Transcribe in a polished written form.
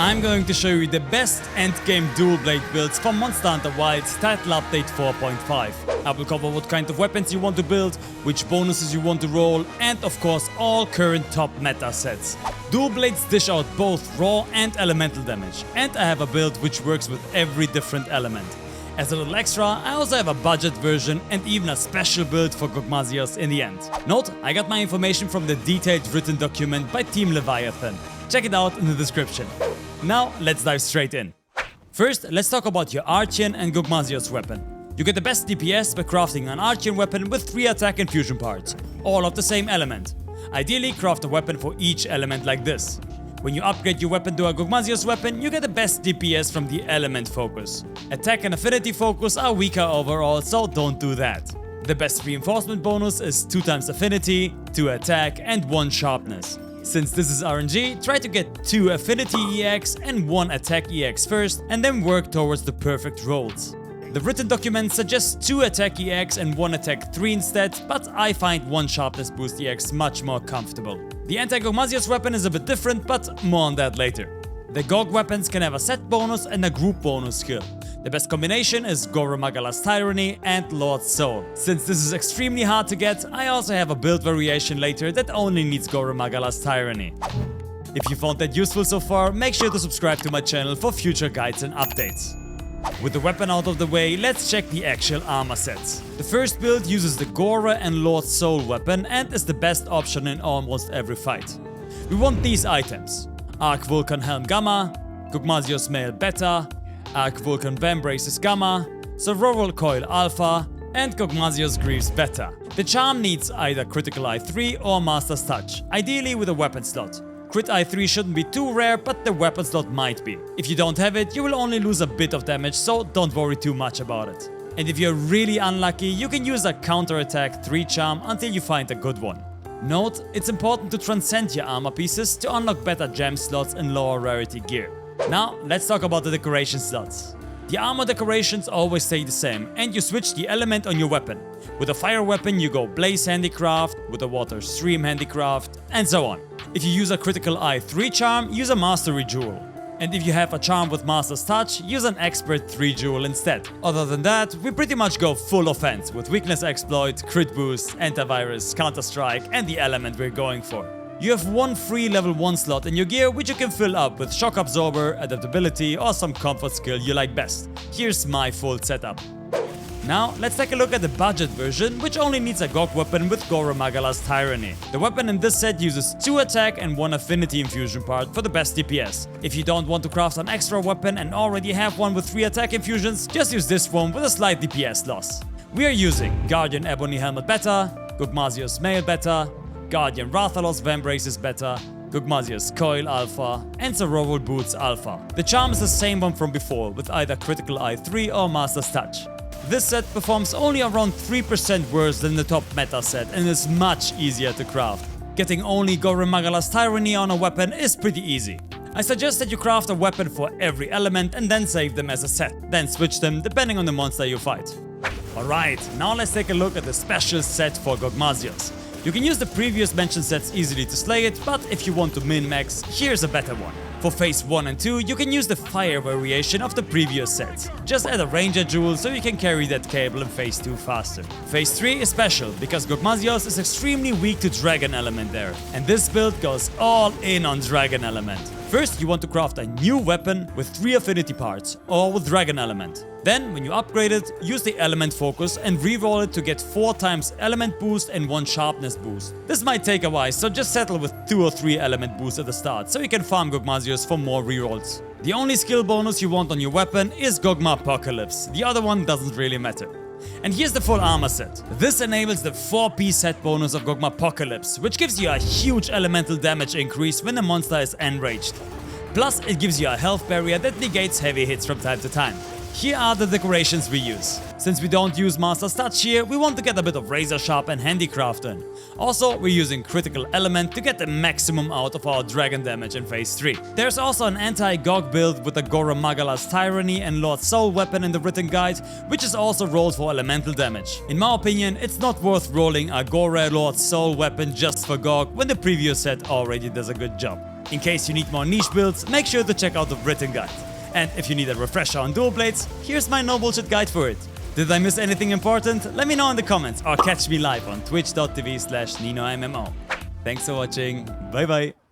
I'm going to show you the best endgame dual blade builds for Monster Hunter Wilds Title Update 4.5. I will cover what kind of weapons you want to build, which bonuses you want to roll, and of course all current top meta sets. Dual blades dish out both raw and elemental damage, and I have a build which works with every different element. As a little extra, I also have a budget version and even a special build for Gogmazios in the end. Note, I got my information from the detailed written document by Team Leviathan. Check it out in the description. Now, let's dive straight in. First, let's talk about your Archean and Gogmazios weapon. You get the best DPS by crafting an Archean weapon with 3 attack and fusion parts, all of the same element. Ideally, craft a weapon for each element like this. When you upgrade your weapon to a Gogmazios weapon, you get the best DPS from the element focus. Attack and affinity focus are weaker overall, so don't do that. The best reinforcement bonus is 2 times affinity, 2 attack and 1 sharpness. Since this is RNG, try to get 2 affinity EX and 1 attack EX first, and then work towards the perfect rolls. The written document suggests 2 attack EX and 1 attack 3 instead, but I find 1 sharpness boost EX much more comfortable. The anti-Gogmazios weapon is a bit different, but more on that later. The Gog weapons can have a set bonus and a group bonus skill. The best combination is Gogmazios Tyranny and Lord's Soul. Since this is extremely hard to get, I also have a build variation later that only needs Gogmazios Tyranny. If you found that useful so far, make sure to subscribe to my channel for future guides and updates. With the weapon out of the way, let's check the actual armor sets. The first build uses the Gora and Lord's Soul weapon and is the best option in almost every fight. We want these items: Arc Vulcan Helm Gamma, Gogmazios Mail Beta, Arc Vulcan Vambraces Gamma, Survival Coil Alpha, and Gogmazios Greaves Beta. The charm needs either Critical Eye 3 or Master's Touch, ideally with a weapon slot. Crit Eye 3 shouldn't be too rare, but the weapon slot might be. If you don't have it, you will only lose a bit of damage, so don't worry too much about it. And if you're really unlucky, you can use a Counter Attack 3 charm until you find a good one. Note, it's important to transcend your armor pieces to unlock better gem slots and lower rarity gear. Now, let's talk about the decoration slots. The armor decorations always stay the same, and you switch the element on your weapon. With a fire weapon you go Blaze Handicraft, with a water stream Handicraft, and so on. If you use a Critical Eye 3 charm, use a Mastery Jewel. And if you have a charm with Master's Touch, use an Expert 3 Jewel instead. Other than that, we pretty much go full offense with Weakness Exploit, Crit Boost, Antivirus, Counter Strike, and the element we're going for. You have 1 free level 1 slot in your gear, which you can fill up with Shock Absorber, Adaptability, or some comfort skill you like best. Here's my full setup. Now, let's take a look at the budget version, which only needs a Gog weapon with Gogmazios Tyranny. The weapon in this set uses 2 attack and 1 affinity infusion part for the best DPS. If you don't want to craft an extra weapon and already have one with 3 attack infusions, just use this one with a slight DPS loss. We are using Guardian Ebony Helmet Beta, Gogmazios Mail Beta, Guardian Rathalos Vambraces Beta, Gogmazios Coil Alpha, and Survival Boots Alpha. The charm is the same one from before, with either Critical Eye 3 or Master's Touch. This set performs only around 3% worse than the top meta set and is much easier to craft. Getting only Gogmazios Tyranny on a weapon is pretty easy. I suggest that you craft a weapon for every element and then save them as a set, then switch them depending on the monster you fight. Alright, now let's take a look at the special set for Gogmazios. You can use the previous mentioned sets easily to slay it, but if you want to min-max, here's a better one. For phase 1 and 2, you can use the fire variation of the previous sets. Just add a ranger jewel so you can carry that cable in phase 2 faster. Phase 3 is special because Gogmazios is extremely weak to dragon element there, and this build goes all in on dragon element. First, you want to craft a new weapon with 3 affinity parts, or with dragon element. Then, when you upgrade it, use the element focus and reroll it to get 4 times element boost and 1 sharpness boost. This might take a while, so just settle with 2 or 3 element boosts at the start, so you can farm Gogmazios for more rerolls. The only skill bonus you want on your weapon is Gogmapocalypse, the other one doesn't really matter. And here's the full armor set. This enables the 4-piece set bonus of Gogmapocalypse, which gives you a huge elemental damage increase when the monster is enraged. Plus, it gives you a health barrier that negates heavy hits from time to time. Here are the decorations we use. Since we don't use Master's Touch here, we want to get a bit of Razor Sharp and Handicraft in. Also, we're using Critical Element to get the maximum out of our dragon damage in phase 3. There's also an anti-Gog build with the Gogmazios Tyranny and Lord's Soul weapon in the written guide, which is also rolled for elemental damage. In my opinion, it's not worth rolling a Gora Lord's Soul weapon just for Gog when the previous set already does a good job. In case you need more niche builds, make sure to check out the written guide. And if you need a refresher on dual blades, here's my no bullshit guide for it. Did I miss anything important? Let me know in the comments or catch me live on twitch.tv/NinoMMO. Thanks for watching, bye bye.